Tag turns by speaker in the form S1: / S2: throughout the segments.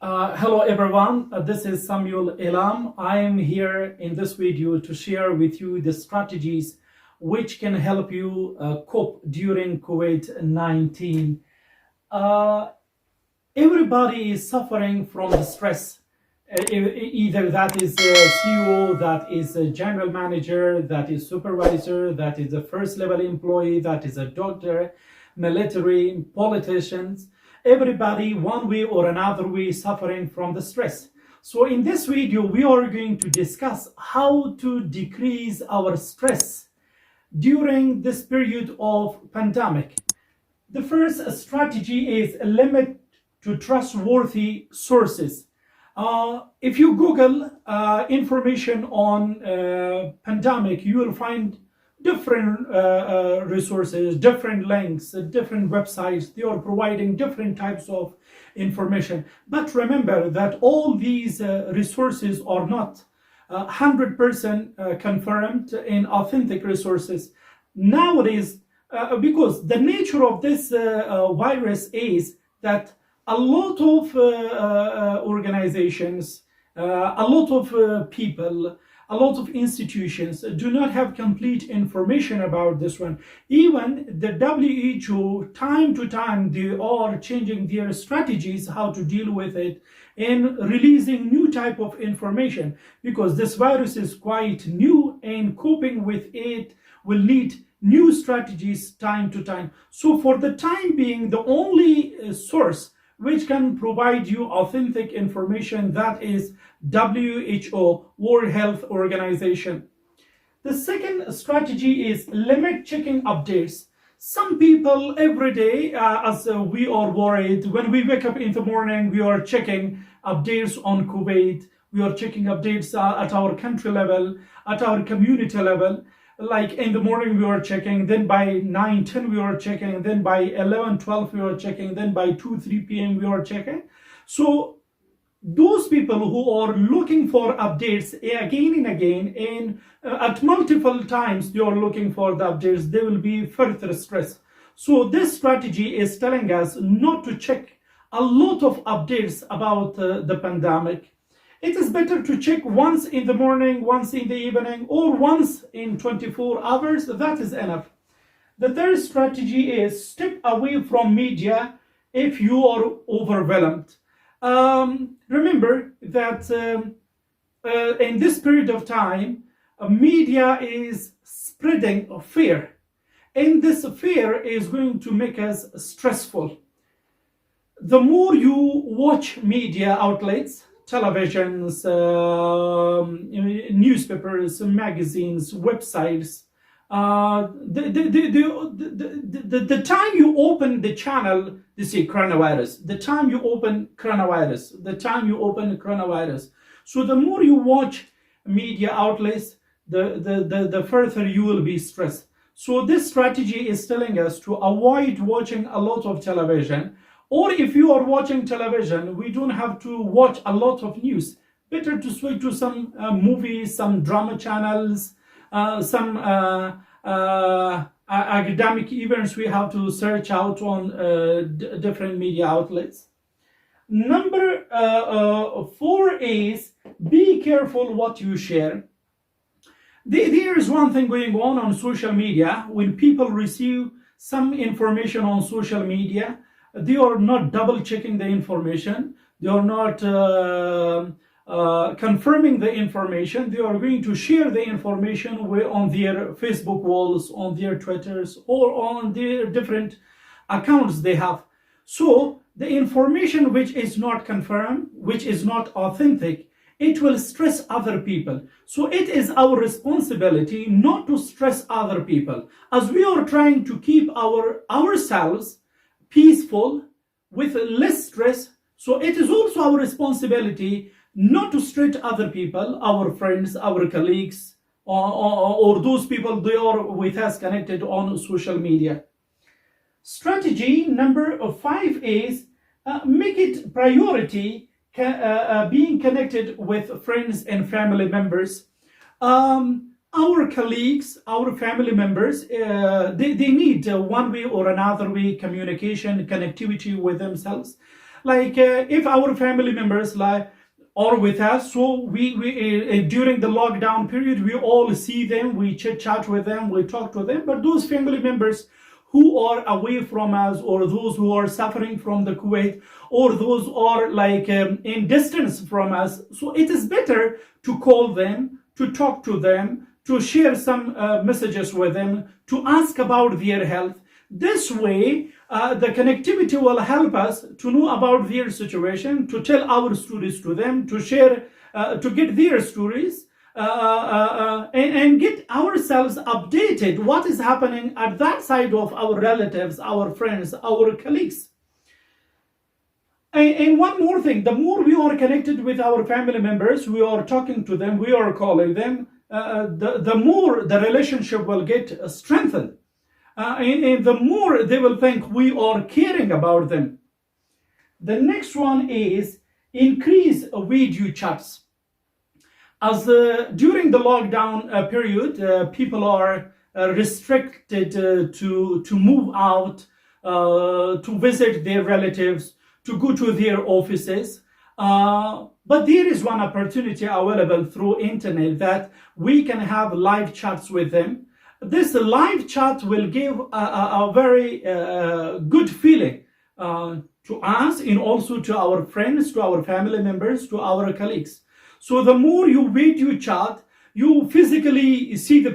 S1: Hello everyone, this is Samuel Elam. I am here in this video to share with you the strategies which can help you cope during COVID-19. Uh, Everybody is suffering from the stress. Either that is a CEO, that is a general manager, that is supervisor, that is a first level employee, that is a doctor, military, politicians. Everybody, one way or another way, suffering from the stress. So in this video, we are going to discuss how to decrease our stress during this period of pandemic. The first strategy is limit to trustworthy sources. If you Google information on pandemic, you will find different resources, different links, different websites. They are providing different types of information. But remember that all these resources are not 100% confirmed in authentic resources. Nowadays, because the nature of this virus is that a lot of organizations, a lot of people, a lot of institutions do not have complete information about this one. Even the WHO, time to time, they are changing their strategies how to deal with it and releasing new type of information, because this virus is quite new and coping with it will need new strategies time to time. So for the time being, the only source which can provide you authentic information, that is WHO, World Health Organization. The second strategy is limit checking updates. Some people every day, as we are worried, when we wake up in the morning, we are checking updates on COVID, we are checking updates at our country level, at our community level. Like in the morning we are checking, then by 9, 10 we are checking, then by 11, 12 we are checking, then by 2, 3 p.m. we are checking. So those people who are looking for updates again and again and at multiple times they are looking for the updates, they will be further stressed. So this strategy is telling us not to check a lot of updates about the pandemic. It is better to check once in the morning, once in the evening, or once in 24 hours. That is enough. The third strategy is step away from media if you are overwhelmed. Remember that in this period of time, media is spreading fear. And this fear is going to make us stressful. The more you watch media outlets, televisions, newspapers, magazines, websites. The time you open the channel, they say coronavirus. The time you open coronavirus. The time you open coronavirus. So the more you watch media outlets, the further you will be stressed. So this strategy is telling us to avoid watching a lot of television. Or if you are watching television, we don't have to watch a lot of news. Better to switch to some movies, some drama channels, some academic events we have to search out on different media outlets. Number 4 is be careful what you share. There is one thing going on social media. When people receive some information on social media, they are not double checking the information. They are not confirming the information. They are going to share the information on their Facebook walls, on their Twitters, or on their different accounts they have. So the information which is not confirmed, which is not authentic, it will stress other people. So it is our responsibility not to stress other people, as we are trying to keep ourselves peaceful with less stress. So it is also our responsibility not to stress other people, our friends, our colleagues, or those people they are with us connected on social media. Strategy number 5 is make it priority being connected with friends and family members. Our colleagues, our family members, they need one way or another way communication, connectivity with themselves. Like if our family members like are with us, so we during the lockdown period, we all see them, we chit chat with them, we talk to them. But those family members who are away from us, or those who are suffering from the Kuwait, or those who are like in distance from us, so it is better to call them, to talk to them, to share some messages with them, to ask about their health. This way, the connectivity will help us to know about their situation, to tell our stories to them, to share, to get their stories, and get ourselves updated what is happening at that side of our relatives, our friends, our colleagues. And one more thing, the more we are connected with our family members, we are talking to them, we are calling them, the more the relationship will get strengthened. And the more they will think we are caring about them. The next one is increase video chats. As during the lockdown period, people are restricted to move out, to visit their relatives, to go to their offices. But there is one opportunity available through internet that we can have live chats with them. This live chat will give a very good feeling to us, and also to our friends, to our family members, to our colleagues. So the more you video chat, you physically see the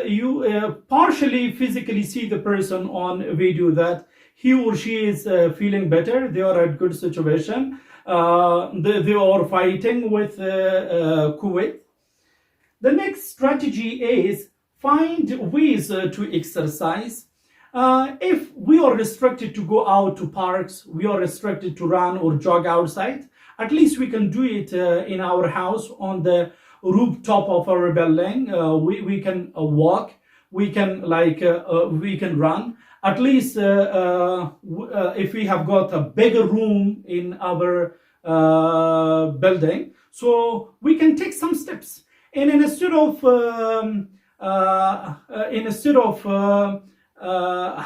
S1: you partially physically see the person on video, that he or she is feeling better, they are at good situation, they are fighting with Kuwait. The next strategy is find ways to exercise. If we are restricted to go out to parks, we are restricted to run or jog outside, at least we can do it in our house, on the rooftop of our building. We can walk, we can we can run. At least if we have got a bigger room in our building, so we can take some steps. And instead of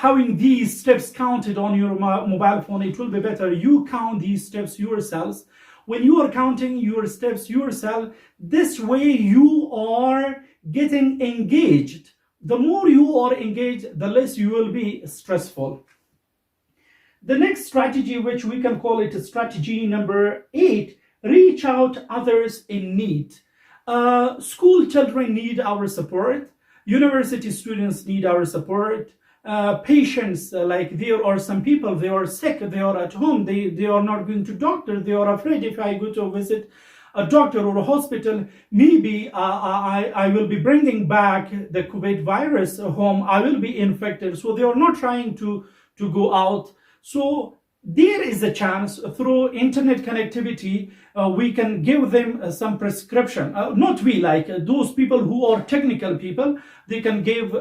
S1: having these steps counted on your mobile phone, it will be better you count these steps yourselves. When you are counting your steps yourself, this way you are getting engaged. The more you are engaged, the less you will be stressful. The next strategy, which we can call it strategy number 8, reach out others in need. School children need our support. University students need our support. Patients, like there are some people, they are sick, they are at home, they are not going to doctor, they are afraid, if I go to visit a doctor or a hospital, maybe I will be bringing back the COVID virus home, I will be infected, so they are not trying to go out. So there is a chance through internet connectivity, we can give them some prescription. Not we, like those people who are technical people, they can give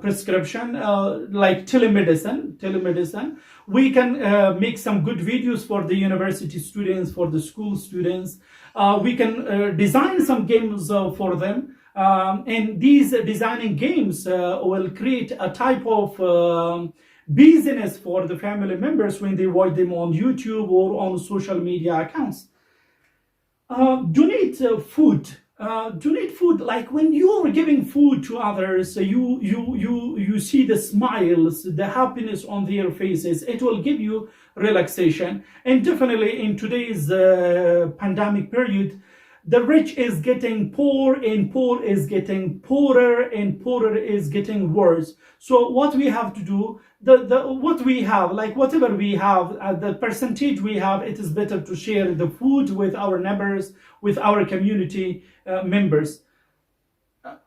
S1: prescription, like telemedicine. We can make some good videos for the university students, for the school students. We can design some games for them. And these designing games will create a type of business for the family members when they watch them on YouTube or on social media accounts. Donate food. Donate food. Like when you are giving food to others, you see the smiles, the happiness on their faces. It will give you relaxation. And definitely in today's pandemic period, the rich is getting poor, and poor is getting poorer, and poorer is getting worse. So what we have to do, what we have, like whatever we have, the percentage we have, it is better to share the food with our neighbors, with our community members.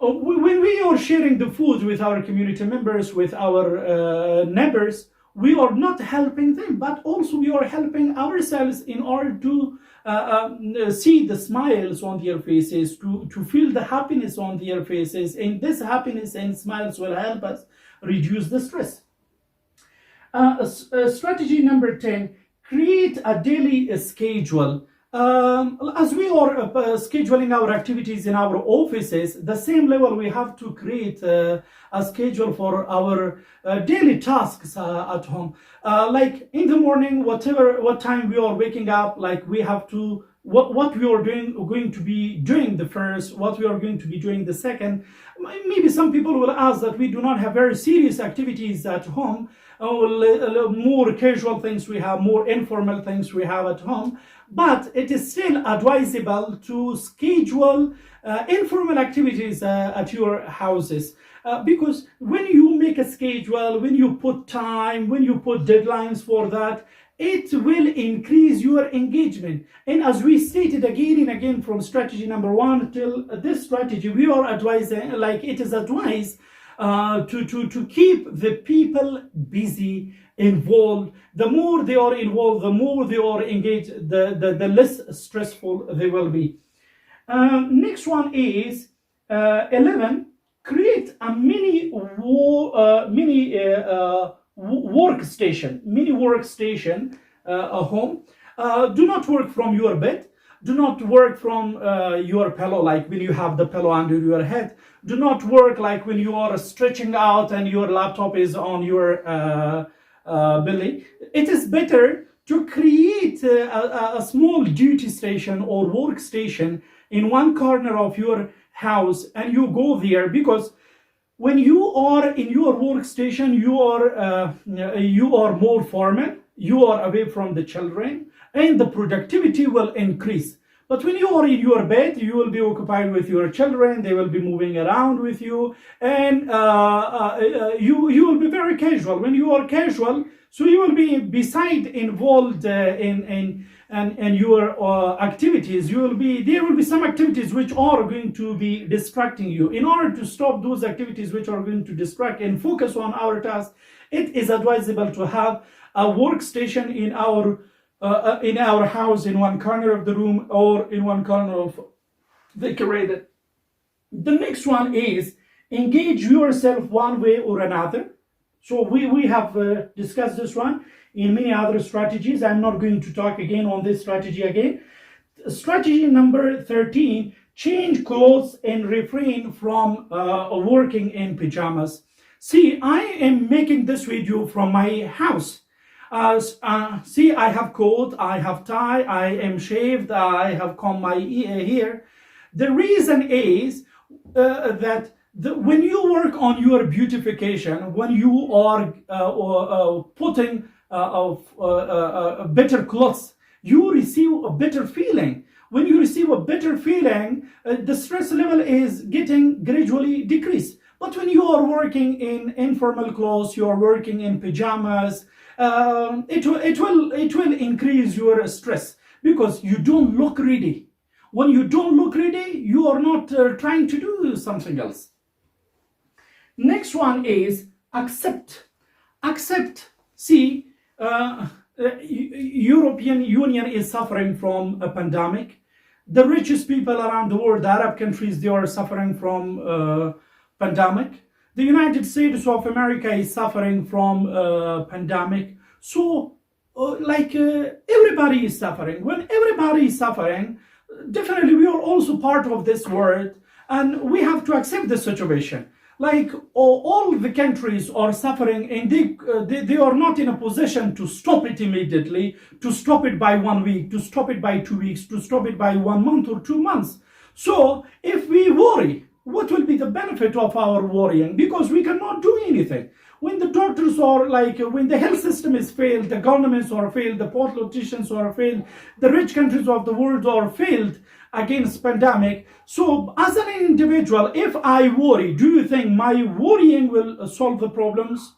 S1: When we are sharing the food with our community members, with our neighbors, we are not helping them, but also we are helping ourselves in order to see the smiles on their faces, to feel the happiness on their faces. And this happiness and smiles will help us reduce the stress. Strategy number 10, create a daily schedule. As we are scheduling our activities in our offices, the same level we have to create a schedule for our daily tasks at home. Like in the morning, what time we are waking up, like we have to what we are going to be doing the first, what we are going to be doing the second. Maybe some people will ask that we do not have very serious activities at home, more casual things we have, more informal things we have at home, but it is still advisable to schedule informal activities at your houses. Because when you make a schedule, when you put time, when you put deadlines for that, it will increase your engagement. And as we stated again and again from strategy number 1 till this strategy, we are advising, like it is advised to keep the people busy, involved. The more they are involved, the more they are engaged, the less stressful they will be. Next one is 11. Create a mini workstation at home. Do not work from your bed. Do not work from your pillow, like when you have the pillow under your head. Do not work like when you are stretching out and your laptop is on your belly. It is better to create a small duty station or workstation in one corner of your house, and you go there, because when you are in your workstation, you are more formal, you are away from the children, and the productivity will increase. But when you are in your bed, you will be occupied with your children, they will be moving around with you, and you will be very casual. When you are casual, so you will be beside involved in your activities. There will be some activities which are going to be distracting you. In order to stop those activities which are going to distract and focus on our task, it is advisable to have a workstation in our house, in one corner of the room or in one corner of the created. The next one is engage yourself one way or another. So we have discussed this one in many other strategies. I'm not going to talk again on this strategy again. Strategy number 13, change clothes and refrain from working in pajamas. See, I am making this video from my house. See, I have coat, I have tie, I am shaved, I have combed my hair. The reason is that when you work on your beautification, when you are putting better clothes, you receive a better feeling. When you receive a better feeling, the stress level is getting gradually decreased. But when you are working in informal clothes, you are working in pajamas, it will increase your stress, because you don't look ready. When you don't look ready, you are not trying to do something else. Next one is accept. See, European Union is suffering from a pandemic. The richest people around the world, the Arab countries, they are suffering from pandemic. The United States of America is suffering from pandemic. So, everybody is suffering. When everybody is suffering, definitely we are also part of this world, and we have to accept the situation. Like all the countries are suffering, and they are not in a position to stop it immediately, to stop it by 1 week, to stop it by 2 weeks, to stop it by 1 month or 2 months. So if we worry, what will be the benefit of our worrying? Because we cannot do anything. When the doctors are when the health system is failed, the governments are failed, the politicians are failed, the rich countries of the world are failed against pandemic. So as an individual, if I worry, do you think my worrying will solve the problems?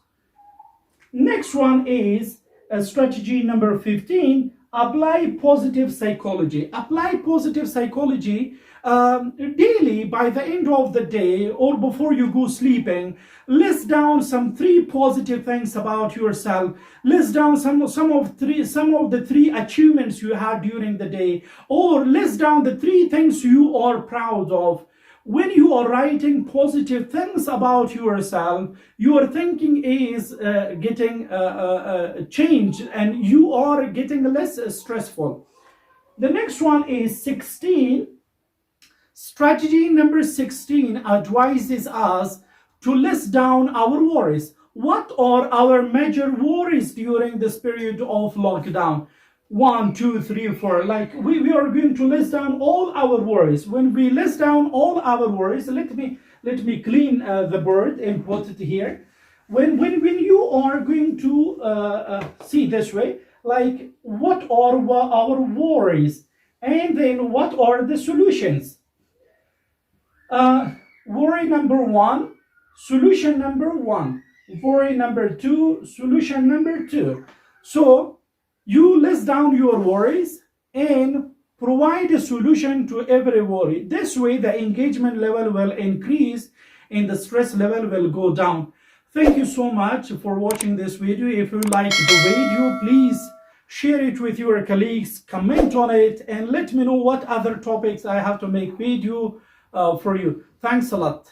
S1: Next one is strategy number 15, apply positive psychology. Apply positive psychology daily. By the end of the day or before you go sleeping, list down some 3 positive things about yourself. List down some of the 3 achievements you had during the day, or list down the 3 things you are proud of. When you are writing positive things about yourself, your thinking is getting changed, and you are getting less stressful. The next one is 16. Strategy number 16 advises us to list down our worries. What are our major worries during this period of lockdown? 1, 2, 3, 4. Like we are going to list down all our worries. When we list down all our worries, let me clean the board and put it here. When you are going to see this way, like what are our worries, and then what are the solutions? Worry number one, solution number one. Worry number two, solution number two. So you list down your worries and provide a solution to every worry. This way the engagement level will increase and the stress level will go down. Thank you so much for watching this video. If you like the video, please share it with your colleagues, comment on it, and let me know what other topics I have to make video for you. Thanks a lot.